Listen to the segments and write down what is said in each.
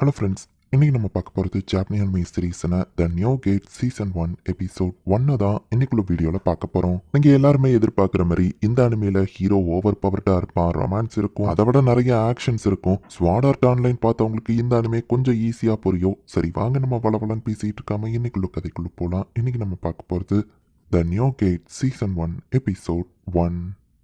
Hello friends, இன்னைக்கு நம்ம பார்க்க போகிறது ஜாப்பனீஸ் அனிமே சீரிஸான the new gate season 1 episode 1 தான் இன்னைக்குள்ள வீடியோவில் பார்க்க போகிறோம். நீங்கள் எல்லாருமே எதிர்பார்க்குற மாதிரி இந்த அனிமையில் ஹீரோ ஓவர் பவர்டாக இருப்பான், ரொமான்ஸ் இருக்கும், அதை விட நிறைய ஆக்ஷன்ஸ் இருக்கும். ஸ்வாட் ஆர்ட் ஆன்லைன் பார்த்தவங்களுக்கு இந்த அனிமே கொஞ்சம் ஈஸியாக புரியும். சரி வாங்க நம்ம வளவலன்னு பேசிகிட்டு இருக்காம இன்னைக்குள்ள கதைக்குள்ளே போகலாம். இன்னைக்கு நம்ம பார்க்க போகிறது the new gate season 1 episode 1.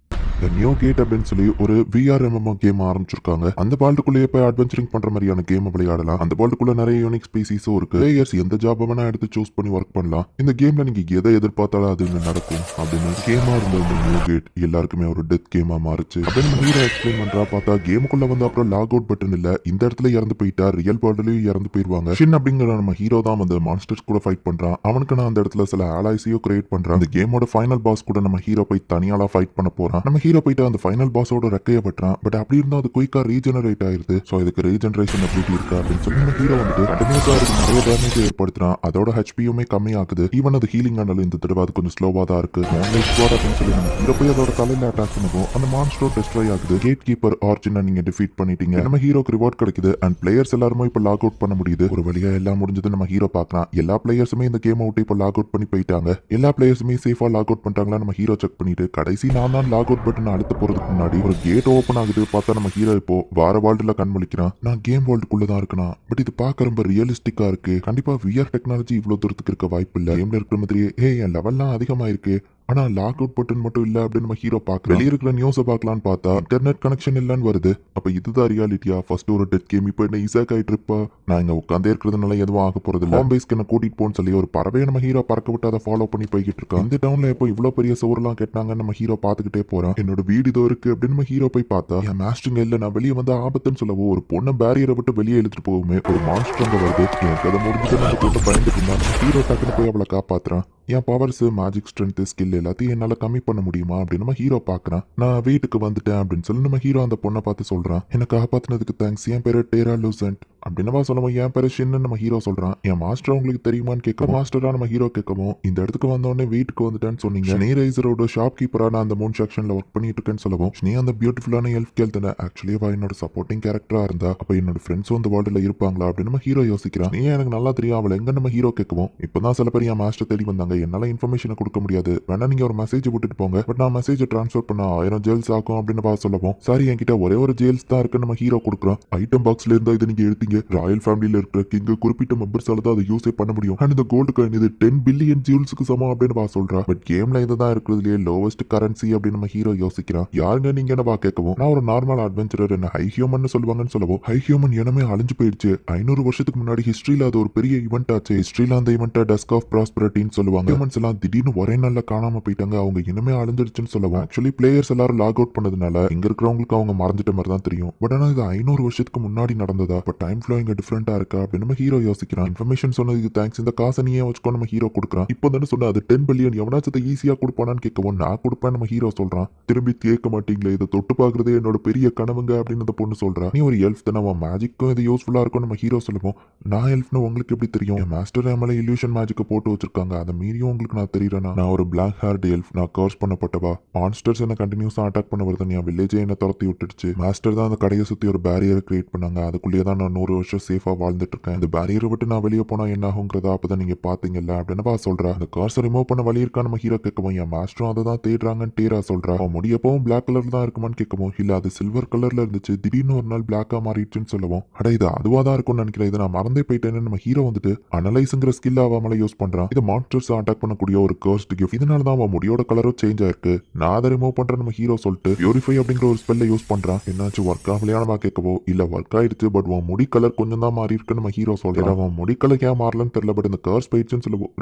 The new gate அப்படின்னு சொல்லி ஒரு VR MMO கேம் ஆரம்பிச்சிருக்காங்க. அந்த வேர்ல்டுக்குள்ளேயே போய் அட்வென்ச்சரிங் பண்ற மாதிரியான கேம் விளையாடலாம். அந்த வேர்ல்டுக்குள்ள நிறைய யூனிக் ஸ்பீசிஸும் இருக்கு. பிளேயர்ஸ் எந்த ஜாப் வேணா எடுத்து சூஸ் பண்ணி ஒர்க் பண்ணலாம். இந்த கேம்ல நீங்க எதை எதிர்பார்த்தாலும் அது நடக்கும் அப்படின்னு கேமா இருந்த இந்த நியூ கேட் எல்லாருக்குமே ஒரு டெத் கேமா மாறுச்சு அப்படின்னு ஹீரோ எக்ஸ்பிளைன் பண்றா. பார்த்தா கேமுக்குள்ள வந்து அப்புறம் லாக் அவுட் பட்டன் இல்ல, இந்த இடத்துல இறந்து போயிட்டா ரியல் வேர்ல்ட்லயும் இறந்து போயிருவாங்க. ஷின் அப்படிங்கிற நம்ம ஹீரோ தான் வந்து மான்ஸ்டர்ஸ் கூட ஃபைட் பண்றான். அவனுக்கு நான் அந்த இடத்துல சில அலாய்ஸையும் கிரியேட் பண்றான். அந்த கேமோட ஃபைனல் பாஸ் கூட நம்ம ஹீரோ போய் தனியாலா ஃபைட் பண்ண போறான். நம்ம ஹீரோ போயிட்டு அந்த ஃபைனல் பாஸோட ரெக்கைய பற்றான். பட் அப்படி இருந்தா அது குயிக்கா ரீஜெனரேட் ஆயிருது. சோ இதுக்கு ரீஜெனரேஷன் அபிலிட்டி இருக்கா அப்படின்னு சொல்லி நம்ம ஹீரோ வந்து கண்டினியூஸா அதுக்கு நிறைய டேமேஜ் ஏற்படுத்துறான். அதோட ஹெச்பியுமே கம்மி ஆகுது. ஈவன் அது ஹீலிங் ஆனாலும் இந்த தடவை அது கொஞ்சம் ஸ்லோவா தான் இருக்கு. அப்படின்னு சொல்லி நம்ம ஹீரோ போய் அதோட தலையில அட்டாக் பண்ணுவோம். அந்த மான்ஸ்டர் டெஸ்ட்ராய் ஆகுது. கேட் கீப்பர் ஆர்ஜினை நீங்க டிஃபீட் பண்ணிட்டீங்க. நம்ம ஹீரோக்கு ரிவார்ட் கிடைக்குது. அண்ட் பிளேயர்ஸ் எல்லாருமே இப்ப லாக் அவுட் பண்ண முடியுது. ஒரு வழியா எல்லாம் முடிஞ்சது. நம்ம ஹீரோ பார்க்கலாம் எல்லா பிளேயர்ஸுமே இந்த கேம் விட்டு இப்ப லாக் அவுட் பண்ணி போயிட்டாங்க. எல்லா பிளேயர்ஸுமே சேஃபா லாக் அவுட் பண்ணிட்டாங்களா நம்ம ஹீரோ செக் பண்ணிட்டு கடைசி நான் தான் லாக் அவுட் பட்டன் அழுத்த போறதுக்கு முன்னாடி ஒரு கேட் ஓபன் ஆகுது. பார்த்தா நம்ம ஹீரோ இப்போ வார வேர்ல்டுல கண்மொழிக்கிறான். நான் கேம் வேர்ல்டுக்குள்ள தான் இருக்கணும். பட் இது பார்க்க ரொம்ப ரியலிஸ்டிக்கா இருக்கு. கண்டிப்பா VR டெக்னாலஜி இவ்வளவு தூரத்துக்கு இருக்க வாய்ப்பு இல்ல. கேம்ல இருக்கிற மாதிரியே என் லெவல்லாம் அதிகமா இருக்கு, ஆனா லாக் அவுட் பட்டன் மட்டும் இல்ல அப்படின்னு நம்ம ஹீரோ பார்க்க வெளியே இருக்கிற நியூஸை பார்க்கலான்னு பார்த்தா இன்டர்நெட் கனெக்ஷன் இல்லன்னு வருது. அப்ப இதுதான் ரியாலிட்டியா? ஃபர்ஸ்ட் ஒரு டெத் கேம் இப்போ என்ன ஈஸாக் ஆயிட்டு இருப்பா. நான் இங்க உட்காந்தே இருக்கிறதுனால எதுவும் ஆக போறது இல்ல. ஹோம் பேஸ்க்கு என்ன கூட்டிட்டு போன்னு சொல்லி ஒரு பறவையை நம்ம ஹீரோ பறக்க விட்டு அதை ஃபாலோ பண்ணி போய்கிட்டு இருக்கோம். இந்த டவுன்ல இப்போ இவ்வளவு பெரிய சோர்லாம் கெட்டாங்கன்னு நம்ம ஹீரோ பார்த்துக்கிட்டே போறோம். என்னோட வீடு இதோ இருக்கு அப்படின்னு நம்ம ஹீரோ போய் பார்த்தா என் மாஸ்டருங்க இல்ல, நான் வெளியே வந்து ஆபத்துன்னு சொல்லவோ ஒரு பொண்ணை பேரியரை விட்டு வெளியே இழுத்துட்டு போகுமே ஒரு மான்ஸ்டர் அங்க வருது. எனக்கு அதை முடிஞ்சுட்டு அந்த பொண்ணை பயந்துட்டு இருந்தா ஹீரோ டக்குன்னு போய் அவளை காப்பாத்துறான். என் பவர்ஸ், மேஜிக் ஸ்ட்ரென்த், ஸ்கில் எல்லாத்தையும் என்னால கம்மி பண்ண முடியுமா அப்படின்னு நம்ம ஹீரோ பாக்குறான். நான் வீட்டுக்கு வந்துட்டேன் அப்படின்னு சொல்லி நம்ம ஹீரோ அந்த பொண்ணை பார்த்து சொல்றான். என்ன காப்பாத்தினதுக்கு தேங்க்ஸ். என் பேரு டேரா லூசன்ட் அப்படின்னு சொல்லுவோம். என் பேரு ஷின்னு நம்ம ஹீரோ சொல்றான். என் மாஸ்டர் உங்களுக்கு தெரியுமான்னு கேட்க மாஸ்டரா நம்ம ஹீரோ கேட்கவும் இந்த இடத்துக்கு வந்தோடனே வீட்டுக்கு வந்துட்டேன்னு சொன்னீங்க. ஸ்னீரைசரோட ஷாப் கீப்பரா நான் அந்த மூன் செக்ஷன்ல ஒர்க் பண்ணிட்டு இருக்கேன்னு சொல்லவும் நீ அந்த பியூட்டிஃபுல்லான எல்ஃப் கேள் தானே. ஆக்சுவலி என்னோட சப்போர்ட்டிங் கேரக்டரா இருந்தா அப்ப என்னோட ஃப்ரெண்ட்ஸும் அந்த வேர்ல்டுல இருப்பாங்களா அப்படின்னு நம்ம ஹீரோ யோசிக்கிறான். நீ எனக்கு நல்லா தெரியும் அவள் எங்க நம்ம ஹீரோ கேட்கவும் இப்பதான் சில பேர் என் மாஸ்டர் தேடி வந்தாங்க, என்னால இன்ஃபர்மேஷனை கொடுக்க முடியாது, வேணா நீங்க ஒரு மெசேஜ் விட்டுட்டு போங்க, பட் நான் மெசேஜ் ட்ரான்ஸ்ஃபர் பண்ண 1000 ஜெயில்ஸ் ஆகும் அப்படின்னு பார்த்து சொல்லவும் சாரி என்கிட்ட ஒரே ஒரு ஜெயில்ஸ் தான் இருக்கு நம்ம ஹீரோ கொடுக்குறோம். ஐட்டம் பாக்ஸ்ல இருந்தா இதை நீங்க எடுத்தீங்க. ராயல் ஃபேமிலியில இருக்கிற கிங் குறிப்பிட்ட மெம்பர்ஸால தான் அதை யூஸே பண்ண முடியும். அண்ட் இந்த கோல்டு காயின் இது 10 பில்லியன் ஜூல்ஸ்க்கு சமம் அப்படின்னு பா சொல்றா. பட் கேம்ல இதுதான் இருக்கிறதுலயே லோவஸ்ட் கரன்சி அப்படின்னு நம்ம ஹீரோ யோசிக்கிறான். யாருங்க நீங்க என்ன பா கேட்கவும் நான் ஒரு நார்மல் அட்வென்ச்சரர், என்ன ஹை ஹியூமன் சொல்லுவாங்கன்னு சொல்லவும் ஹை ஹியூமன் இனமே அழிஞ்சு போயிடுச்சு. 500 வருஷத்துக்கு முன்னாடி ஹிஸ்டரியில அது ஒரு பெரிய ஈவெண்ட் ஆச்சு. ஹிஸ்டரியில அந்த ஈவெண்ட் டஸ்க் ஆஃப் ப்ராஸ்பரிட்டின்னு சொல்லுவாங்க. ஹியூமன்ஸ் எல்லாம் திடீர்னு ஒரே நாள்ல காணாம போயிட்டாங்க. அவங்க இனிமே அழிஞ்சிருச்சுன்னு சொல்லுவோம். ஆக்சுவலி பிளேயர்ஸ் எல்லாரும் லாக் அவுட் பண்ணதுனால இங்க இருக்கிறவங்களுக்கு அவங்க மறந்துட்ட மாதிரி தான் தெரியும். பட் ஆனா இது 500 வருஷத்துக்கு முன்னாடி நடந்ததா? பட் டைம் ஃப்ளோ இங்க டிஃபரெண்டா இருக்கா அப்படின்னு நம்ம ஹீரோ யோசிக்கிறான். இன்ஃபர்மேஷன் சொன்னதுக்கு தேங்க்ஸ். இந்த காசை நீயே வச்சுக்கோ நம்ம ஹீரோ கொடுக்குறான். இப்போ தானே சொன்ன அது 10 பில்லியன் எவனாச்சத்தை ஈஸியா கொடுப்பானான்னு கேட்கவும் நான் கொடுப்பேன் நம்ம ஹீரோ சொல்றான். திரும்பி கேட்க மாட்டீங்களே, இதை தொட்டு பாக்குறதே என்னோட பெரிய கனவுங்க அப்படின்னு அந்த பொண்ணு சொல்றா. நீ ஒரு எல்ஃப் தானே, மேஜிக்கும் இது யூஸ்ஃபுல்லா இருக்கும் நம்ம ஹீரோ சொல்லுவோம். நான் எல்ஃப்னு உங்களுக்கு எப்படி தெரியும்? என் மாஸ்டர் என் மேல இல்யூஷன் மேஜிக்கை போட்டு வச்சிருக்காங்க, அதை மீறியும் உங்களுக்கு நான் தெரியறேனா? நான் ஒரு பிளாக் ஹேர்ட் எல்ஃப், நான் கர்ஸ் பண்ணப்பட்டவா. மான்ஸ்டர்ஸ் என்ன கண்டினியூஸா அட்டாக் பண்ண வருது. என் வில்லேஜே என்ன துரத்தி விட்டுடுச்சு. மாஸ்டர் தான் அந்த கடையை சுத்தி ஒரு பேரியர் கிரியேட் பண்ணாங்க. அதுக்குள்ளேயே தான் நான் 100 வருஷம் சேஃபா வாழ்ந்துட்டு இருக்கேன். இந்த பேரியரை விட்டு நான் வெளியே போனா என்ன ஆகுங்கிறதா அப்பதான் நீங்க பாத்தீங்கல்ல அப்படின்னு சொல்றா. அந்த கார்ஸை ரிமூவ் பண்ண வழி இருக்கா நம்ம ஹீரோ கேட்கவும் என் மாஸ்டரும் அதை தான் தேடுறாங்கன்னு டேரா சொல்றா. அவன் முடியப்பவும் பிளாக் கலர் தான் இருக்குமான்னு கேட்கவும் இல்ல அது சில்வர் கலர்ல இருந்துச்சு, திடீர்னு ஒரு நாள் பிளாக்கா மாறிடுச்சுன்னு சொல்லுவோம். அட இது அதுவா தான் இருக்கும்னு நினைக்கிறேன், இதை நான் மறந்தே போயிட்டேன்னு நம்ம ஹீரோ வந்துட்டு அனலைஸுங்கிற ஸ்கில் ஆகாமல யூஸ் பண்றான். இது மான்ஸ்டர்ஸ் அட்டாக் பண்ணக்கூடிய ஒரு கர்ஸ்ட் கிஃப்ட். இதனால தான் அவன் முடியோட கலரும் சேஞ்ச் ஆயிருக்கு. நான் அதை ரிமூவ் பண்றேன் நம்ம ஹீரோ சொல்லிட்டு பியூரிஃபை அப்படிங்கிற ஒரு ஸ்பெல்ல யூஸ் பண்றான். என்னாச்சு ஒர்க் ஆகலையான கேட்கவோ இல்ல ஒர்க் ஆயிடுச்சு, பட் உன் முடி கலர் கொஞ்சம் தான் மாறி இருக்கு நம்ம ஹீரோ சொல்றான். அவன் முடி கலர் ஏன் மாறலன்னு தெரியல, பட் இந்த கர்ஸ் போயிடுச்சுன்னு சொல்லுவோம்.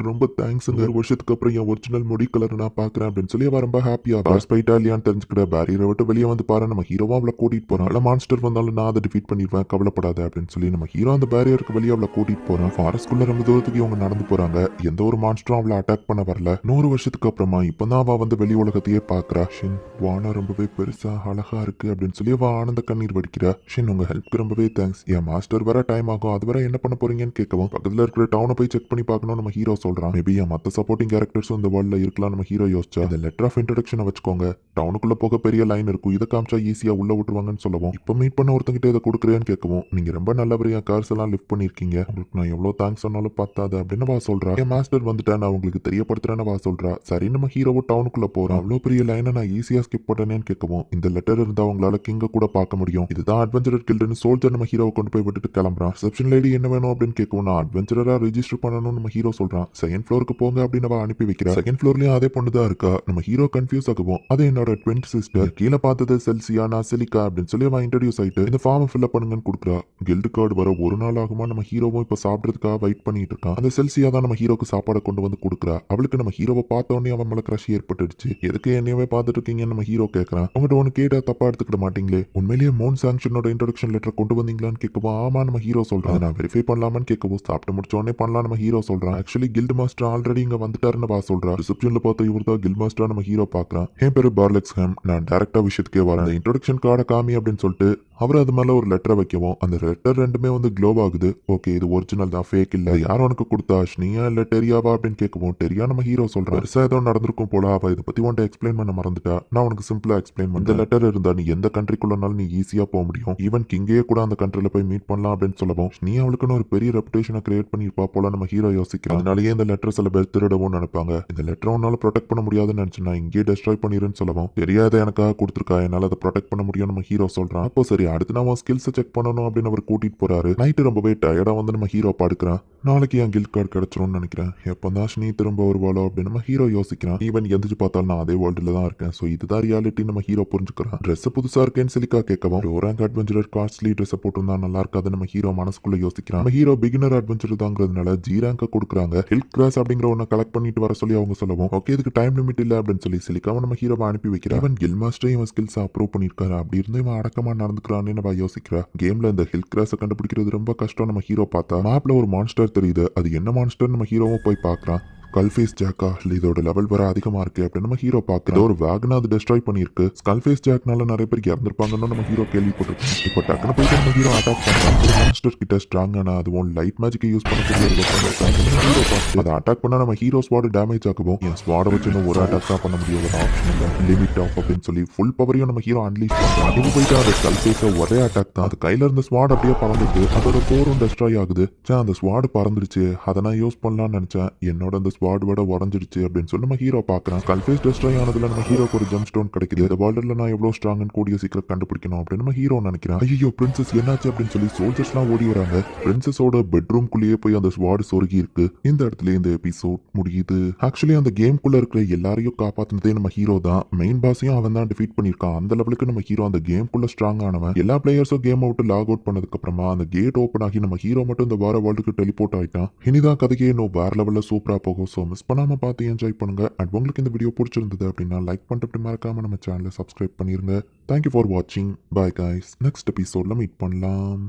ரொம்ப தேங்க்ஸ், ஒரு வருஷத்துக்கு அப்புறம் என் ஒரிஜினல் முடி கலர் நான் பாக்குறேன் அப்படின்னு சொல்லி அவன் ரொம்ப ஹாப்பியா கர்ஸ் போயிட்டா இல்லையான்னு தெரிஞ்சுக்கிற பேரியரை விட்டு வெளியே வந்து பாரு நம்ம ஹீரோவா அவளை கூட்டிட்டு போறான். இல்ல மான்ஸ்டர் வந்தாலும் நான் அதை டிஃபீட் பண்ணிடுவேன், கவலைப்படாத அப்படின்னு சொல்லி நம்ம ஹீரோ அந்த பேரியருக்கு வெளியே அவளை கூட்டிட்டு போறான். ஃபாரஸ்ட்குள்ள ரொம்ப தூரத்துக்கு இவங்க நடந்து போறாங்க. எந்த ஒரு மான்ஸ்டரும் அவளை அட்டாக் பண்ண வரல. 100 வருஷத்துக்கு அப்புறமா இப்பதான் அவ வந்து வெளி உலகத்தையே பாக்குறா. ஷின் வானம் ரொம்பவே பெருசா அழகா இருக்கு அப்படின்னு சொல்லி அவ ஆனந்த கண்ணீர் வடிக்கிறா. ஷின் உங்க ஹெல்ப்க்கு ரொம்பவே தேங்க்ஸ். என் மாஸ்டர் மாஸ்டர் வர டைம் ஆகும், அது வரை என்ன பண்ண போறீங்கன்னு கேட்கவும் பக்கத்துல இருக்கிற டவுனை போய் செக் பண்ணி பார்க்கணும் நம்ம ஹீரோ சொல்றான். மேபி மத்த சப்போர்ட்டிங் கேரக்டர்ஸும் இந்த வேர்ல்ட்ல இருக்கலாம் நம்ம ஹீரோ யோசிச்சா. இந்த லெட்டர் ஆஃப் இன்ட்ரோடக்ஷனை வச்சுக்கோங்க, டவுனுக்குள்ள போக பெரிய லைன் இருக்கும், இதை காமிச்சா ஈஸியா உள்ள விட்டுருவாங்கன்னு சொல்லவும் இப்ப மீட் பண்ண ஒருத்தங்கிட்ட இதை கொடுக்குறேன்னு கேட்கவும் நீங்க ரொம்ப நல்லபடியா கார்ஸ் எல்லாம் லிஃப்ட் பண்ணிருக்கீங்க, உங்களுக்கு நான் எவ்வளவு தேங்க்ஸ் சொன்னாலும் பார்த்தாது அப்படின்னு வா சொல்றா. என் மாஸ்டர் வந்துட்டா நான் உங்களுக்கு தெரியப்படுத்துறேன்னு வா சொல்றா. சரி நம்ம ஹீரோவோ டவுனுக்குள்ள போறோம். அவ்வளவு பெரிய லைனை நான் ஈஸியா ஸ்கிப் பண்ணேன்னு கேட்கவும் இந்த லெட்டர் இருந்தா அவங்களால கிங்க கூட பார்க்க முடியும், இதுதான் அட்வென்ச்சரர் கில்டுன்னு சோல்ஜர் நம்ம ஹீரோவை கொண்டு போய் விட்டுட்டு கிளம்புறான். ரிசப்ஷன் லேடி என்ன வேணும் அப்படின்னு கேட்கவும் நான் அட்வென்ச்சரரா ரெஜிஸ்டர் பண்ணணும் நம்ம ஹீரோ சொல்றான். செகண்ட் ஃப்ளோருக்கு போங்க அப்படின்னு அவ அனுப்பி வைக்கிறா. செகண்ட் ஃப்ளோர்லயும் அதே பொண்ணு தான் இருக்கா. நம்ம ஹீரோ கன்ஃபியூஸ் ஆகும், அது என்னோட ட்வின் சிஸ்டர், கீழே பார்த்தது செல்சியா, நான் செலிகா அப்படின்னு சொல்லி அவன் இன்ட்ரடியூஸ் ஆயிட்டு இந்த ஃபார்ம் ஃபில் பண்ணுங்கன்னு கொடுக்குறா. கில்டு கார்டு வர ஒரு நாள் ஆகுமா நம்ம ஹீரோவும் இப்ப சாப்பிட்றதுக்காக வெயிட் பண்ணிட்டு இருக்கான். அந்த செல்சியா தான் நம்ம ஹீரோக்கு சாப்பாடை கொண்டு வந்து கொடுக்குறா. அவளுக்கு நம்ம ஹீரோவை பார்த்தோன்னே அவன் மேல கிரஷ் ஏற்பட்டுடுச்சு. எதுக்கு என்னையவே பார்த்துட்டு இருக்கீங்கன்னு நம்ம ஹீரோ கேட்கறான். உங்கள்கிட்ட ஒன்று கேட்டா தப்பா எடுத்துக்கிட மாட்டீங்களே, உண்மையிலேயே மோன் சாங்ஷனோட இன்ட்ரோடக்ஷன் லெட்டர் கொண்டு வந்தீங்களான்னு கேட்கவும் ஆமா நம்ம ஹீரோ சொல்றான். நான் வெரிஃபை பண்ணலாமான்னு கேட்கவும் சாப்பிட்டு முடிச்ச உடனே பண்ணலாம் நம்ம ஹீரோ சொல்றான். ஆக்சுவலி கில்டு மாஸ்டர் ஆல்ரெடி இங்க வந்துட்டாருன்னு வா சொல்றா. ரிசப்ஷன்ல பார்த்த இவர் தான் கில்ட் மாஸ்டரா நம்ம ஹீரோ பாக்குறான். என் பேரு பார்லெக்ஸ் ஹேம், நான் டைரக்டா விஷயத்துக்கே வரேன், இன்ட்ரோடக்ஷன் கார்டை காமி அப்படின்னு சொல்லிட்டு அவர் அது மேல ஒரு லெட்டரை வைக்கவும் அந்த லெட்டர் ரெண்டுமே வந்து க்ளோ ஆகுது. ஓகே இது ஒரிஜினல் தான், ஃபேக் இல்ல. யார் உனக்கு கொடுத்தா, ஸ்னியா இல்ல டெரியாவா அப்படின்னு கேட்கவும் டெரியா நம்ம ஹீரோ சொல்றான். பெருசா ஏதோ நடந்திருக்கும் போல, அவ இதை பத்தி உன்ட்ட எக்ஸ்பிளைன் பண்ண மறந்துட்டா, நான் உனக்கு சிம்பிளா எக்ஸ்பிளைன் பண்ண. இந்த லெட்டர் இருந்தா நீ எந்த கண்ட்ரிக்குள்ளனாலும் நீ ஈஸியா போக முடியும், ஈவன் கிங்கே கூட அந்த கண்ட்ரில போய் மீட் பண்ணலாம் அப்படின்னு சொல்லவும் நீ அவளுக்குன்னு ஒரு பெரிய ரெப்புடேஷனை கிரியேட் பண்ணிருப்பா போல நம்ம ஹீரோ யோசிக்கிறான். அதனாலேயே இந்த லெட்டர் சில பேர் திருடவும் நினைப்பாங்க. இந்த லெட்டர் உன்னால ப்ரொடெக்ட் பண்ண முடியாதுன்னு நினைச்சு நான் இங்கே டெஸ்ட்ராய் பண்ணிருன்னு சொல்லவும் தெரியாத எனக்காக கொடுத்துருக்கா, என்னால அதை ப்ரொடெக்ட் பண்ண முடியும் நம்ம ஹீரோ சொல்றான். அப்போ சரி அடுத்து நான் ஸ்கில்ஸ் செக் பண்ணணும் அப்படின்னு அவர் கூட்டிட்டு போறாரு. நைட்டு ரொம்பவே டயர்டா வந்து நம்ம ஹீரோ படுக்கிறான். நாளைக்கு என் கில்ட் கார்டு கிடைச்சிரும்னு நினைக்கிறேன், எப்பதான் ஸ்னீ திரும்ப வருவாளோ அப்படின்னு நம்ம ஹீரோ யோசிக்கிறான். ஈவன் எந்திரிச்சு பார்த்தாலும் நான் அதே வேர்ல்டுல தான் இருக்கேன், ஸோ இதுதான் ரியாலிட்டி நம்ம ஹீரோ புரிஞ்சுக்கிறான். ட்ரெஸ் புதுசா இருக்கேன்னு சிலிக்கா கேட்கவும் low rank adventurer costly dress போட்டிருந்தா நல்லா இருக்காது நம்ம ஹீரோ மனசுக்குள்ள யோசிக்கிறான். நம்ம ஹீரோ பிகினர் அட்வென்ச்சர் தாங்கிறதுனால ஜி ரேங்க கொடுக்குறாங்க. ஹில் கிராஸ் அப்படிங்கிற ஒன்ன கலெக்ட் பண்ணிட்டு வர சொல்லி அவங்க சொல்லவும் ஓகே இதுக்கு டைம் லிமிட் இல்ல அப்படின்னு சொல்லி சிலிக்காவை நம்ம ஹீரோவை அனுப்பி வைக்கிறான். இவன் கில் மாஸ்டர் இவன் ஸ்கில்ஸ் அப்ரூவ் பண்ணிருக்காரு, அப்படி இருந்து இவன் அடக்கமா நடந்துக்கிறான்னு நம்ம யோசிக்கிறா. கேம்ல இந்த ஹில் கிராஸை கண்டுபிடிக்கிறது ரொம்ப கஷ்டம் நம்ம ஹீரோ பார்த்தா மேப்ல ஒரு மான்ஸ்டர் தெரியுது, அது என்ன மான்ஸ்டர் நம்ம ஹீரோவும் போய் பார்க்கறான். ஸ்கல்ஃபேஸ் ஜாக்கா, இதோட லெவல் வர அதிகமா இருக்கு அப்படின்னு நம்ம ஹீரோ பார்க்குறோம். ஒரு வேகனை அது டெஸ்ட்ராய் பண்ணிருக்கு. ஸ்கல்ஃபேஸ் ஜாக்னால நிறைய பேர் இறந்துருப்பாங்கன்னு நம்ம ஹீரோ கேள்விப்பட்டிருக்கோம். இப்போ டக்குனு போயிட்டு நம்ம ஹீரோ அட்டாக் பண்றான். ஒரு மான்ஸ்டர் கிட்ட ஸ்ட்ராங்கான அதுவும் லைட் மேஜிக்கை யூஸ் பண்ணக்கூடிய ஒரு weapon இருக்கு. ஹீரோ பார்த்து அதை அட்டாக் பண்ணா நம்ம ஹீரோ ஸ்வாட் டேமேஜ் ஆகும். என் ஸ்வாடை வச்சு இன்னும் ஒரு அட்டாக் தான் பண்ண முடியும், ஒரு ஆப்ஷன் இல்லை, லிமிட் ஆஃப் அப்படின்னு சொல்லி ஃபுல் பவரையும் நம்ம ஹீரோ அன்லீஸ் பண்றான். அது போயிட்டு அந்த ஸ்கல்ஃபேஸை ஒரே அட்டாக் தான். அது கையில இருந்த ஸ்வாட் அப்படியே பறந்துட்டு அதோட கோரும் டெஸ்ட்ராய் ஆகுது. அந்த ஸ்வாடு பறந்துருச்சு, அதை நான் யூஸ் பண்ணலாம்னு நினைச்சேன், என்னோட அந்த ஸ்வாட் விட உடஞ்சிருச்சு அப்படின்னு சொல்லி நம்ம ஹீரோ பார்க்கறான். ஸ்கல்ஃபேஸ் டெஸ்ட்ராய் ஆனதுல நம்ம ஹீரோக்கு ஒரு ஜெம் ஸ்டோன் கிடைக்குது. இந்த வேர்ல்டுல நான் எவ்வளவு ஸ்ட்ராங்னு கூடிய சீக்கிரம் கண்டுபிடிக்கணும் அப்படின்னு நம்ம ஹீரோ நினைக்கிறான். ஐயோ பிரின்சஸ் என்னாச்சு அப்படின்னு சொல்லி சோல்ஜர்ஸ்லாம் ஓடி வராங்க. பிரின்சஸோட பெட்ரூம்குள்ளேயே போய் அந்த ஸ்வாட் சொருகி இருக்கு. இந்த இடத்துல இந்த எபிசோட் முடியுது. ஆக்சுவலி அந்த கேம்குள்ள இருக்கிற எல்லாரையும் காப்பாத்தினதே நம்ம ஹீரோ தான். மெயின் பாஸையும் அவன் தான் டிஃபீட் பண்ணிருக்கான். அந்த லெவலுக்கு நம்ம ஹீரோ அந்த கேம்குள்ள ஸ்ட்ராங் ஆனவன். எல்லா பிளேயர்ஸும் கேம் அவுட் லாக் அவுட் பண்ணதுக்கு அப்புறமா அந்த கேட் ஓப்பன் ஆகி நம்ம ஹீரோ மட்டும் இந்த வேற வேர்ல்டுக்கு டெலிபோர்ட் ஆயிட்டான். இனிதான் கதையே இன்னும் வேற லெவல்ல சூப்பரா போகும். ஸோ மிஸ் பண்ணாம பார்த்து என்ஜாய் பண்ணுங்க. அண்ட் உங்களுக்கு இந்த வீடியோ பிடிச்சிருந்தது அப்படின்னா லைக் பண்ணிட்டு மறக்காம நம்ம சேனலை சப்ஸ்கிரைப் பண்ணிருங்க. தேங்க்யூ ஃபார் வாட்சிங். பாய் கைஸ், நெக்ஸ்ட் எபிசோட்ல மீட் பண்ணலாம்.